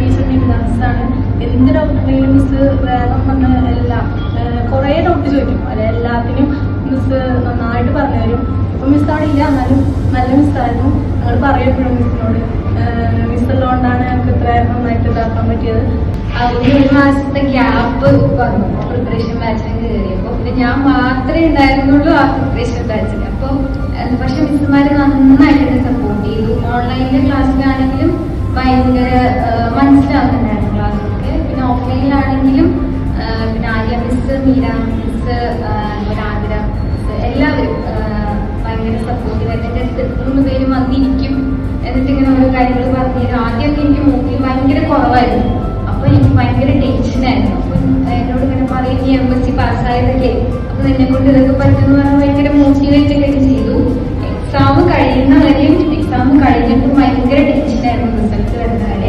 Teacher Nimitha മിസ്സാണ്. എന്ത് doubt ഉണ്ടെങ്കിലും miss വേഗം വന്ന് എല്ലാം കുറേ ഡൗട്ട് ചോദിക്കും. എല്ലാത്തിനും മിസ് നന്നായിട്ട് പറഞ്ഞു തരും. ഇപ്പം മിസ് അവിടെ ഇല്ല, എന്നാലും നല്ല മിസ്സായിരുന്നു. ഞങ്ങൾ പറയപ്പെടും മിസ്സിനോട്. മിസ്സുള്ളതുകൊണ്ടാണ് ഞങ്ങൾക്ക് ഇത്ര നന്നായിട്ട് ഇതാക്കാൻ പറ്റിയത്. അതിന് ഒരു മാസത്തെ ഗ്യാപ്പ് വന്നു പ്രിപ്പറേഷൻ ബാച്ചിന് കയറിയപ്പോൾ. പിന്നെ ഞാൻ മാത്രമേ ഉണ്ടായിരുന്നുള്ളൂ ആ പ്രിപ്പറേഷൻ ബാച്ചിൽ. അപ്പോൾ പക്ഷെ മിസ്സുമാര് നന്നായിട്ട് എന്നെ സപ്പോർട്ട് ചെയ്തു. ഓൺലൈനിലെ ക്ലാസ്സിലാണെങ്കിലും ഭയങ്കര മനസ്സിലാവുന്നുണ്ടായിരുന്നു ക്ലാസ്സൊക്കെ. പിന്നെ ഓഫ്ലൈനിലാണെങ്കിലും പിന്നെ Arya miss, Meera miss, Athira miss എല്ലാവരും ഭയങ്കര സപ്പോർട്ടീവ് ആയിട്ട് എൻ്റെ അടുത്ത് 3 പേരും വന്നിരിക്കും. എന്നിട്ട് ഇങ്ങനെ ഓരോ കാര്യങ്ങൾ പറഞ്ഞു തരും. ആദ്യമൊക്കെ എനിക്ക് മൂക്കിൽ ഭയങ്കര കുറവായിരുന്നു. അപ്പൊ എനിക്ക് ഭയങ്കര ടെൻഷനായിരുന്നു. അപ്പൊ എന്നോട് ഇങ്ങനെ പറയും നീ MSc പാസ്സായതല്ലേ, അപ്പൊ നിന്നെ കൊണ്ട് ഇതൊക്കെ പറ്റുമെന്ന് പറഞ്ഞാൽ ഭയങ്കര മോട്ടിവേറ്റ് ഒക്കെ ചെയ്തു. എക്സാം കഴിയുന്നവരെയും എക്സാം കഴിഞ്ഞിട്ട് ഭയങ്കര ടെൻഷനായിരുന്നു റിസൾട്ട് വരുന്നവരെ.